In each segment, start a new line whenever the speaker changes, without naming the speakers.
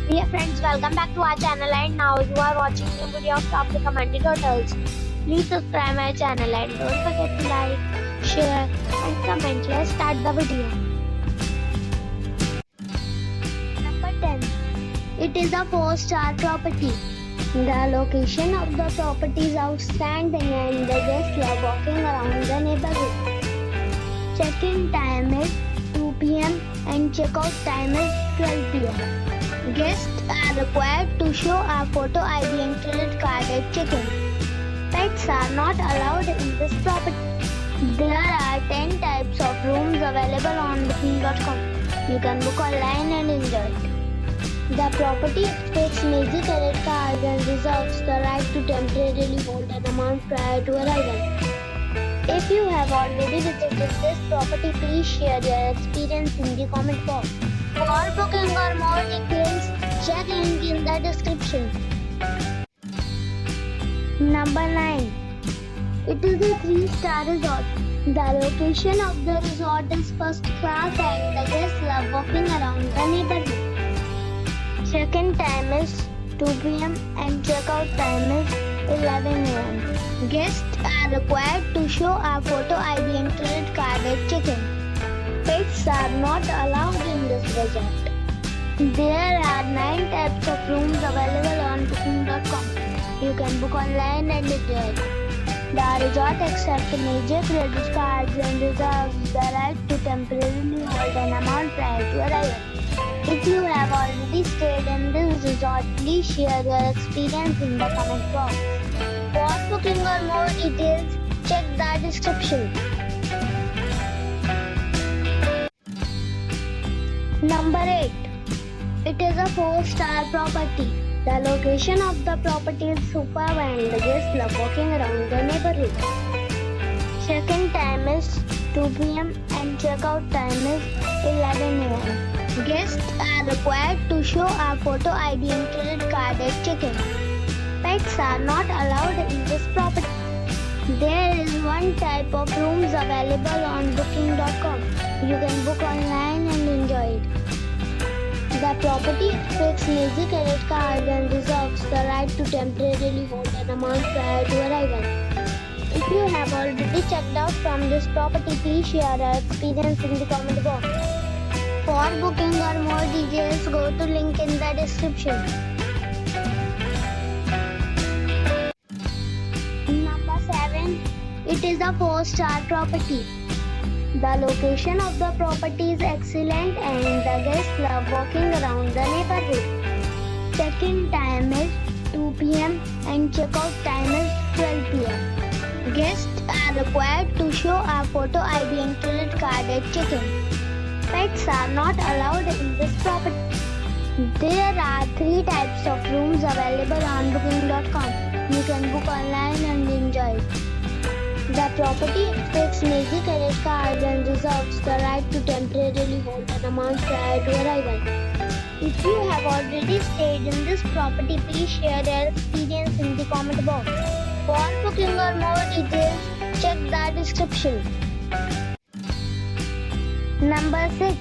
Dear friends, welcome back to our channel, and now you are watching a video of top recommended hotels. Please subscribe my channel and don't forget to like, share and comment. Let's start the video. Number 10. It is a 4-star property. The location of the property is outstanding and the guests love walking around the neighborhood. Check-in time is 2 p.m. and check-out time is 12 p.m. Guests are required to show a photo ID and credit card at check-in. Pets are not allowed in this property. There are 10 types of rooms available on booking.com. You can book online and enjoy it. The property expects major credit cards and reserves the right to temporarily hold an amount prior to arrival. If you have already visited this property, please share your experience in the comment box. For booking or more details, check link in the description. Number 9. It is a 3-star resort. The location of the resort is first class and the guests love walking around the neighborhood. Check-in time is 2 p.m. and check-out time is 11 a.m. Guests are required to show a photo ID and credit card at check-in. Pets are not allowed in this resort. There are 9 types of rooms available on booking.com. You can book online and enjoy it. The resort accepts major credit cards and reserves the right to temporarily hold an amount prior to arrival. If you have already stayed in this resort, please share your experience in the comment box. For booking or more details, check the description. Number 8. It is a 4-star property. The location of the property is superb and the guests love walking around the neighborhood. Check-in time is 2 p.m. and check-out time is 11 a.m. Guests are required to show a photo ID and credit card at check-in. Pets are not allowed in this property. There is 1 type of rooms available on booking.com. You can book online and enjoy it. The property expects major credit cards and reserves the right to temporarily hold an amount prior to arrival. If you have already checked out from this property, please share your experience in the comment box. For booking or more details, go to link in the description. Number 7. It is a 4-star property. The location of the property is excellent and the guests love walking around the neighborhood. Check-in time is 2 p.m. and check-out time is 12 p.m. Guests are required to show a photo ID and credit card at check-in. Pets are not allowed in this property. There are 3 types of rooms available on booking.com. You can book online and enjoy it. The property expects major credit cards and reserves the right to temporarily hold an amount prior to arrival. If you have already stayed in this property, please share your experience in the comment box. For booking or more details, check the description. Number 6.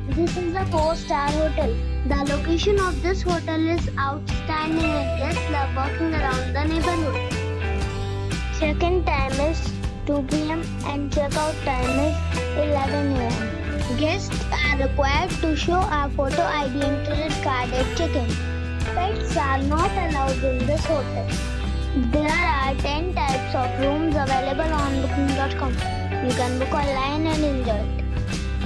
This is a 4-star hotel. The location of this hotel is outstanding and guests love walking around the neighborhood. Check-in time is 2 p.m. and check-out time is 11 a.m. Guests are required to show a photo ID and credit card at check-in. Pets are not allowed in this hotel. There are 10 types of rooms available on booking.com. You can book online and enjoy it.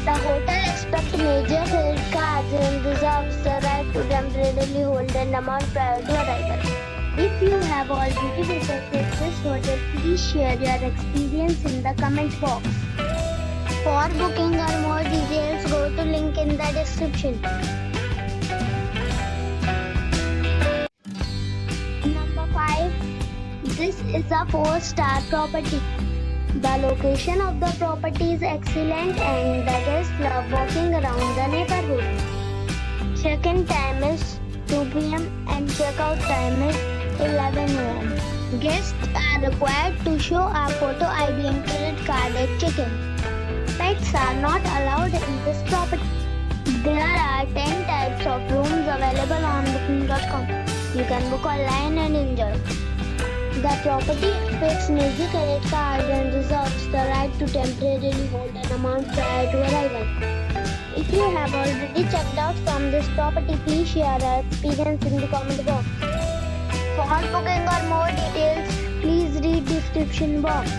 The hotel expects major credit cards and reserves the right to temporarily hold an amount prior to arrival. If you have already visited this hotel, please share your experience in the comment box. For booking or more details, go to link in the description. Number 5. This is a 4-star property. The location of the property is excellent and the guests love walking around the neighborhood. Check-in time is 2 p.m. and check-out time is 11 a.m. Guests are required to show a photo ID and credit card at check-in. Pets are not allowed in this property. There are 10 types of rooms available can book online and enjoy. The property expects major credit cards and reserves the right to temporarily hold an amount prior to arrival. If you have already checked out from this property, please share your experience in the comment box. For booking or more details, please read description box.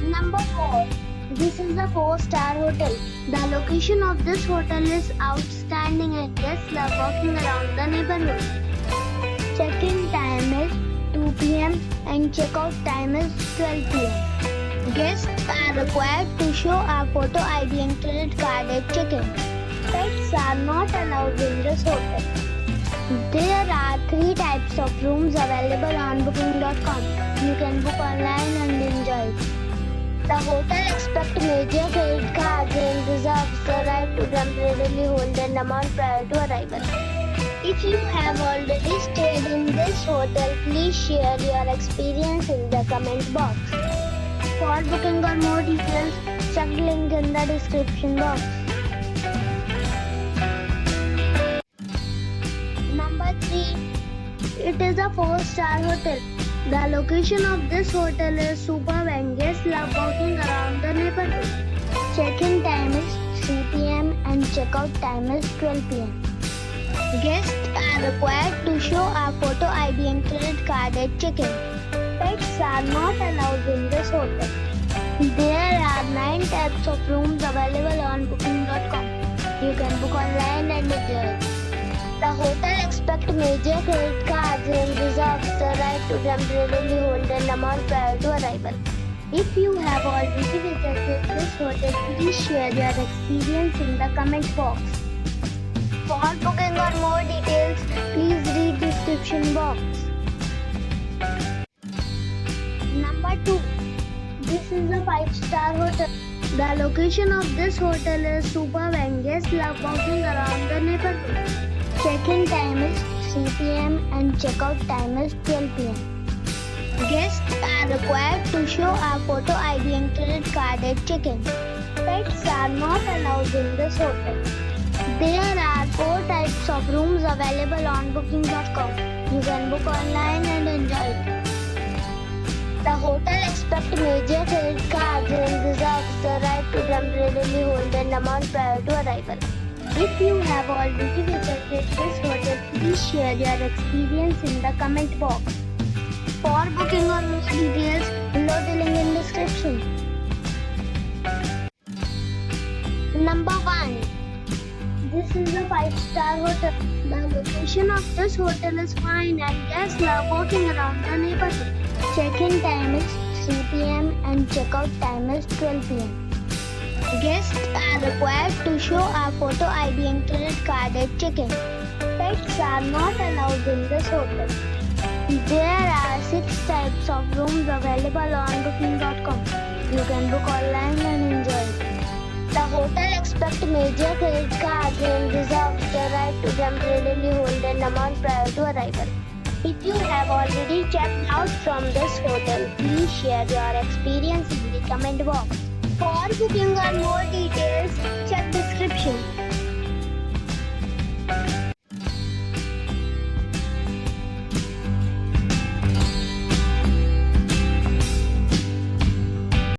Number 4. This is a 4-star hotel. The location of this hotel is outstanding and guests love walking around the neighborhood. Check-in time is 2 p.m. and check-out time is 12 p.m. Guests are required to show a photo ID and credit card at check-in. Pets are not allowed in this hotel. There are 3 types of rooms available on booking.com. You can book online and enjoy it. The hotel expects major credit cards and reserves the right to temporarily hold an amount prior to arrival. If you have already stayed in this hotel, please share your experience in the comment box. For booking or more details, check link in the description box. Number 3. It is a 4-star hotel. The location of this hotel is superb and guests love walking around the neighborhood. Check-in time is 3 p.m. and check-out time is 12 p.m. Guests are required to show a photo ID and credit card at check-in. Pets are not allowed in this hotel. There are 9 types of rooms available on booking.com. You can book online and enjoy. The hotel expects major credit cards and reserves the right to temporarily hold an amount prior to arrival. If you have already visited this hotel, please share your experience in the comment box. For booking or more details, please read description box. Number 2. This is a 5-star hotel. The location of this hotel is superb and guests love walking around the neighborhood. Check-in time is 3 p.m. and check-out time is 12 p.m. Guests are required to show a photo ID and credit card at check-in. Pets are not allowed in this hotel. There are 4 types of rooms available on booking.com. You can book online and enjoy it. The hotel expects major credit cards and reserves the right to temporarily hold an amount prior to arrival. If you have already visited this hotel, please share your experience in the comment box. For booking or more details, below the link in description. Number 1. This is a 5-star hotel. The location of this hotel is fine and guests love walking around the neighborhood. Check-in time is 3 p.m. and check-out time is 12 p.m. Guests are required to show a photo ID and credit card at check-in. Pets are not allowed in this hotel. There are 6 types of rooms available on booking.com. You can book online and enjoy it. The hotel expects major credit cards and reserves the right to temporarily hold an amount prior to arrival. If you have already checked out from this hotel, please share your experience in the comment box. For booking or more details, check description.